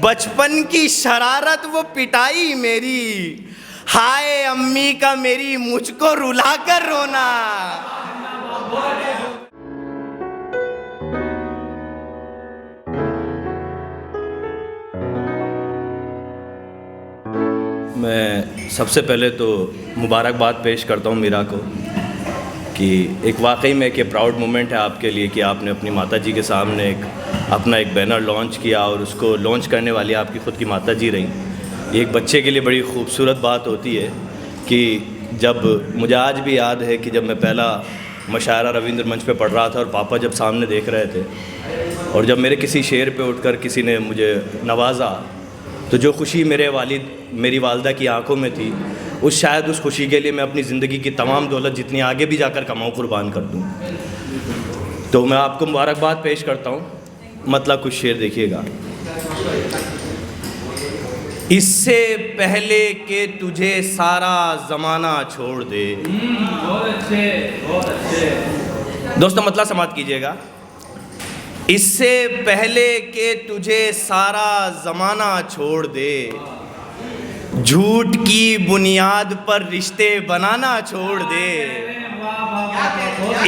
बचपन की शरारत वो पिटाई मेरी, हाय अम्मी का मेरी मुझको रुला कर रोना। मैं सबसे पहले तो मुबारकबाद पेश करता हूँ मीरा को कि एक वाकई में एक प्राउड मोमेंट है आपके लिए कि आपने अपनी माताजी के सामने अपना एक बैनर लॉन्च किया और उसको लॉन्च करने वाली आपकी ख़ुद की माताजी रहीं। ये एक बच्चे के लिए बड़ी खूबसूरत बात होती है कि जब मुझे आज भी याद है कि जब मैं पहला मशायरा रविंद्र मंच पे पढ़ रहा था और पापा जब सामने देख रहे थे और जब मेरे किसी शेर पे उठकर किसी ने मुझे नवाजा तो जो खुशी मेरी वालदा की आंखों में थी शायद उस खुशी के लिए मैं अपनी ज़िंदगी की तमाम दौलत जितनी आगे भी जाकर कमाऊँ कुर्बान कर दूँ। तो मैं आपको मुबारकबाद पेश करता हूँ। मतलब कुछ शेर देखिएगा। इससे पहले कि तुझे सारा ज़माना छोड़ दे। बहुत अच्छे दोस्तों मतलब समाप्त कीजिएगा। इससे पहले कि तुझे सारा ज़माना छोड़ दे, झूठ की बुनियाद पर रिश्ते बनाना छोड़ दे।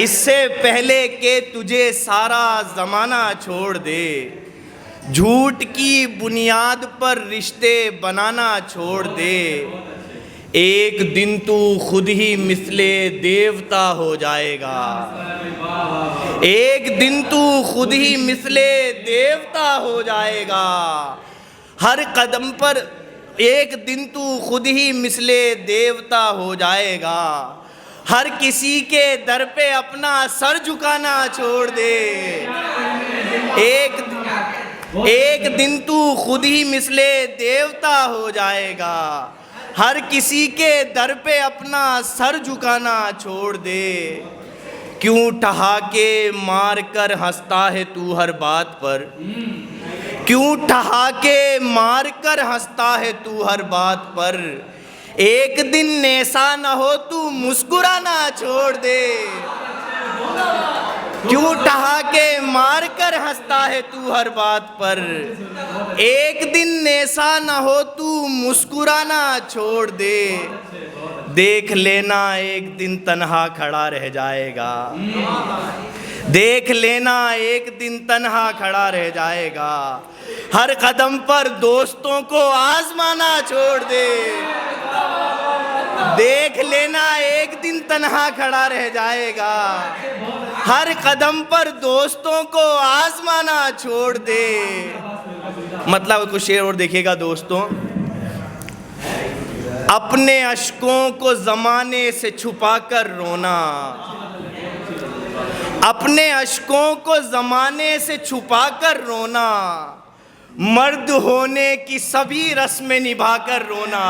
इससे पहले कि तुझे सारा ज़माना छोड़ दे, झूठ की बुनियाद पर रिश्ते बनाना छोड़ दे। एक दिन तू खुद ही मिसले देवता हो जाएगा। एक दिन तू खुद ही मिसले देवता हो जाएगा। हर कदम पर एक दिन तू खुद ही मिसले देवता हो जाएगा। हर किसी के दर पे अपना सर झुकाना छोड़ दे। एक दिन तू खुद ही मिसले देवता हो जाएगा। हर किसी के दर पे अपना सर झुकाना छोड़ दे। क्यों ठहाके मार कर हंसता है तू हर बात पर, क्यों ठहाके मार कर हंसता है तू हर बात पर। एक दिन ऐसा न हो तू मुस्कुराना छोड़ दे। क्यों ठहाके मार कर हंसता है तू हर बात पर। एक दिन ऐसा न हो तू मुस्कुराना छोड़ दे। देख लेना एक दिन तन्हा खड़ा रह जाएगा। देख लेना एक दिन तन्हा खड़ा रह जाएगा। हर कदम पर दोस्तों को आजमाना छोड़ दे। देख लेना एक दिन तन्हा खड़ा रह जाएगा। हर कदम पर दोस्तों को आजमाना छोड़ दे। मतलब कुछ शेर और देखिएगा दोस्तों। अपने अश्कों को ज़माने से छुपा कर रोना, अपने अश्कों को ज़माने से छुपा कर रोना। मर्द होने की सभी रस्में निभा कर रोना।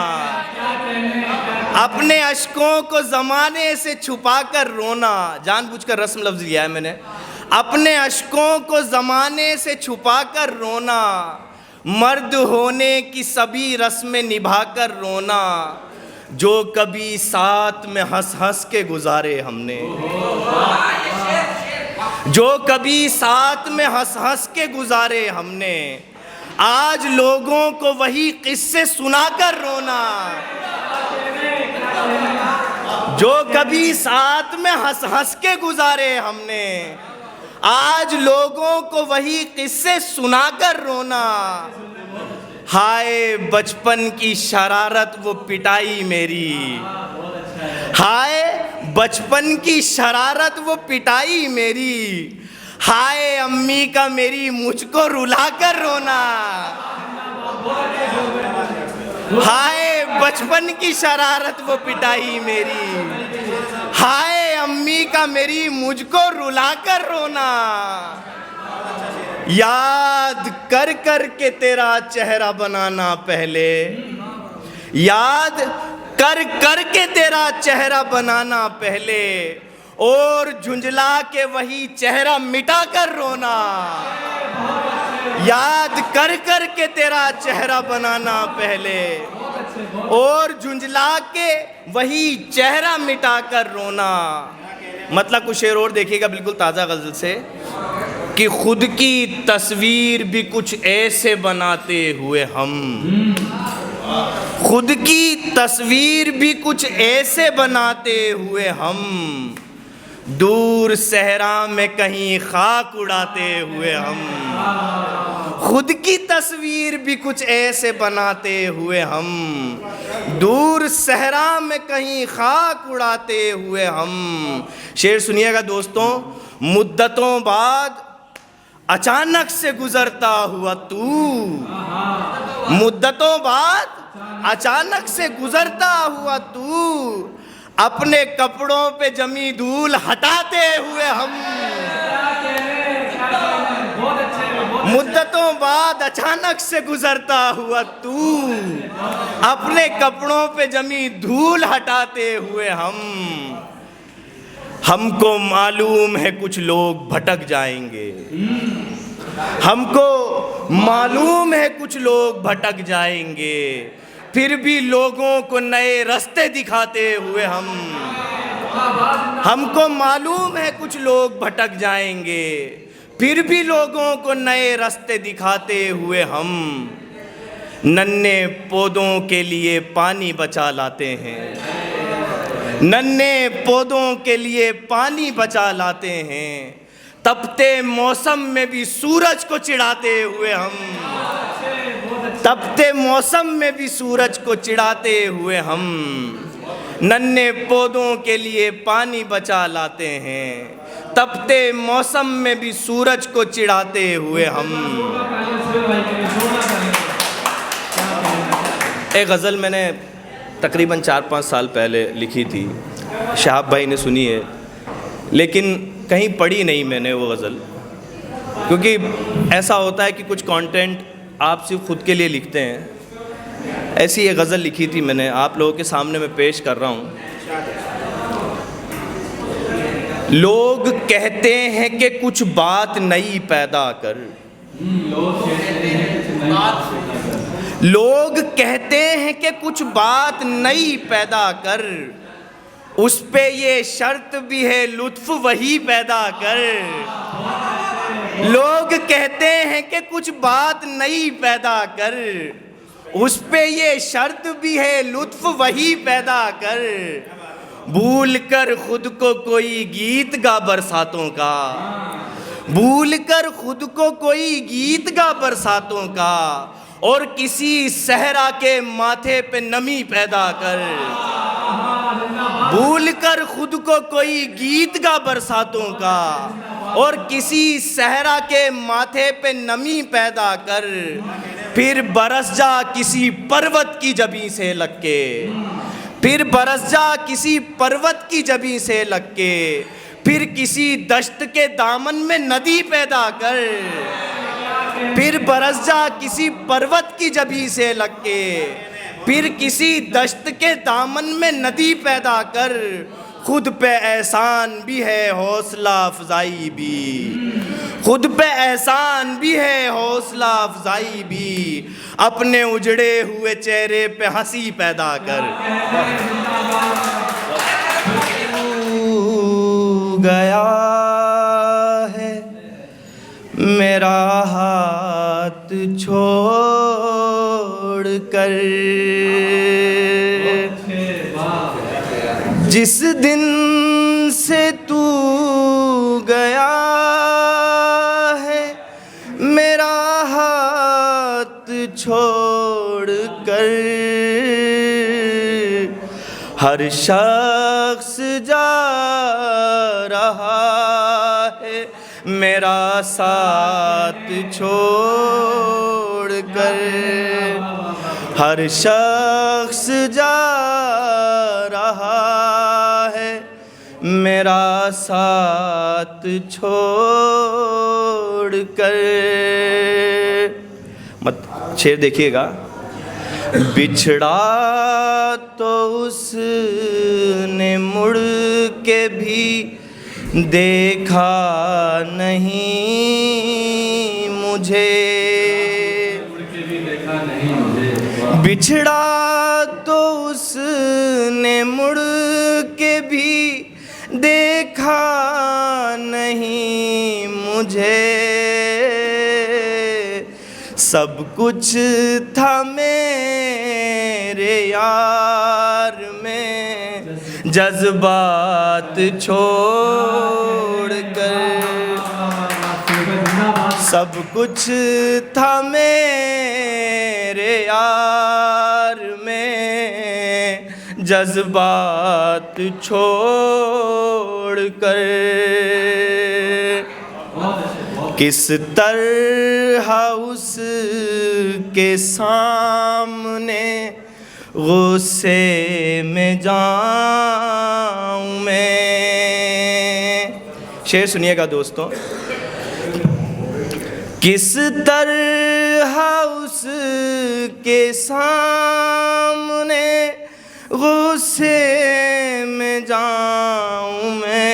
अपने अश्कों को ज़माने से छुपा कर रोना। जानबूझकर रस्म लफ्ज़ लिया है मैंने। अपने अश्कों को ज़माने से छुपा कर रोना। मर्द होने की सभी रस्में निभा कर रोना। जो कभी साथ में हंस हंस के गुजारे हमने, जो कभी साथ में हंस हंस के गुजारे हमने, आज लोगों को वही किस्से सुनाकर रोना। जो कभी साथ में हंस हंस के गुजारे हमने, आज लोगों को वही किस्से सुनाकर रोना। हाय बचपन की शरारत वो पिटाई मेरी, हाय बचपन की शरारत वो पिटाई मेरी, हाय अम्मी का मेरी मुझको रुला कर रोना। हाय बचपन की शरारत वो पिटाई मेरी, हाय अम्मी का मेरी मुझको रुला कर रोना। याद कर कर के तेरा चेहरा बनाना पहले, याद कर कर के तेरा चेहरा बनाना पहले, और झुंझला के वही चेहरा मिटा कर रोना। याद कर कर के तेरा चेहरा बनाना पहले, और झुंझला के वही चेहरा मिटा कर रोना। मतलब कुछ शेर और देखिएगा बिल्कुल ताज़ा गज़ल से। कि खुद की तस्वीर भी कुछ ऐसे बनाते हुए हम, खुद की तस्वीर भी कुछ ऐसे बनाते हुए हम, दूर सहरा में कहीं खाक उड़ाते हुए हम, खुद की तस्वीर भी कुछ ऐसे बनाते हुए हम, दूर सहरा में कहीं खाक उड़ाते हुए हम। शेर सुनिएगा दोस्तों। मुद्दतों बाद अचानक से गुजरता हुआ तू, मुद्दतों बाद अचानक से गुजरता हुआ तू, अपने कपड़ों पे जमी धूल हटाते हुए हम, मुद्दतों बाद अचानक से गुजरता हुआ तू, अपने कपड़ों पे जमी धूल हटाते हुए हम। हमको मालूम है कुछ लोग भटक जाएंगे, हमको मालूम है कुछ लोग भटक जाएंगे, फिर भी लोगों को नए रास्ते दिखाते हुए हम, हमको मालूम है कुछ लोग भटक जाएंगे, फिर भी लोगों को नए रास्ते दिखाते हुए हम। नन्हे पौधों के लिए पानी बचा लाते हैं, नन्हे पौधों के लिए पानी बचा लाते हैं, तपते मौसम में भी सूरज को चिढ़ाते हुए हम, तपते मौसम में भी सूरज को चिढ़ाते हुए हम। नन्हे पौधों के लिए पानी बचा लाते हैं, तपते मौसम में भी सूरज को चिढ़ाते हुए हम। एक गज़ल मैंने तकरीबन 4-5 साल पहले लिखी थी, शहाब भाई ने सुनी है, लेकिन कहीं पढ़ी नहीं मैंने वो गज़ल, क्योंकि ऐसा होता है कि कुछ कंटेंट आप सिर्फ खुद के लिए लिखते हैं। ऐसी एक गज़ल लिखी थी मैंने, आप लोगों के सामने मैं पेश कर रहा हूँ। लोग कहते हैं कि कुछ बात नई पैदा कर, लोग कहते हैं कि कुछ बात नई पैदा कर, उस पे ये शर्त भी है लुत्फ वही पैदा कर। लोग कहते हैं कि कुछ बात नई पैदा कर, उस पे ये शर्त भी है लुत्फ वही पैदा कर। भूल कर खुद को कोई गीत गा बरसातों का, भूल कर खुद को कोई गीत गा बरसातों का, और किसी सहरा के माथे पे नमी पैदा कर। भूल कर खुद को कोई गीत गा बरसातों का, और किसी सहरा के माथे पे नमी पैदा कर। फिर बरस जा किसी पर्वत की जबी से लग के, फिर बरस जा किसी पर्वत की जबी से लग के, फिर किसी दश्त के दामन में नदी पैदा कर। फिर बरस जा किसी पर्वत की जबी से लग के, फिर किसी दश्त के दामन में नदी पैदा कर। खुद पे एहसान भी है हौसला अफजाई भी, खुद पे एहसान भी है हौसला अफजाई भी, अपने उजड़े हुए चेहरे पे हंसी पैदा कर। गया है मेरा हाथ छोड़ कर, जिस दिन से तू गया है मेरा हाथ छोड़ कर, हर शख्स जा रहा है मेरा साथ छोड़ कर, हर शख्स जा रहा है मेरा साथ छोड़ कर। मत शेर देखिएगा। बिछड़ा तो उसने मुड़ के भी देखा नहीं मुझे, बिछड़ा तो उसने मुड़ के भी देखा नहीं मुझे, सब कुछ था मेरे यार में, जज्बात छोड़ कर। सब कुछ था मेरे यार में, जज्बात छोड़ कर। किस तरह उसके सामने गुस्से में जाऊं मैं। शेर सुनिएगा दोस्तों। किस तरह उसके सामने गुस्से में जाऊं मैं,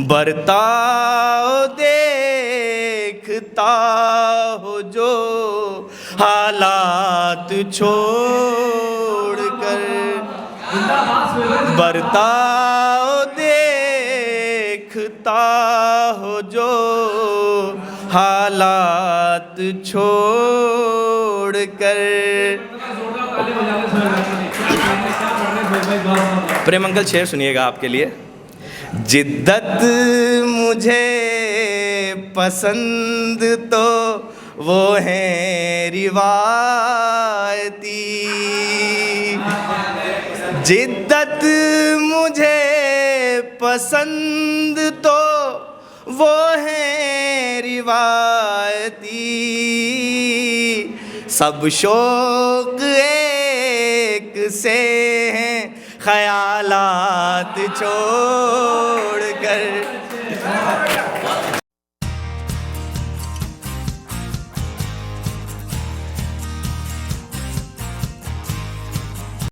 बर्ताव देखता हो जो हालात छोड़ कर। बर्ताव देखता हो जो हालात छोड़ कर। प्रेम अंकल शेर सुनिएगा आपके लिए। जिद्दत मुझे पसंद तो वो है रिवायती, जिद्दत मुझे पसंद तो वो है रिवायती। सब शौक एक से हैं ख्यालात छोड़ कर।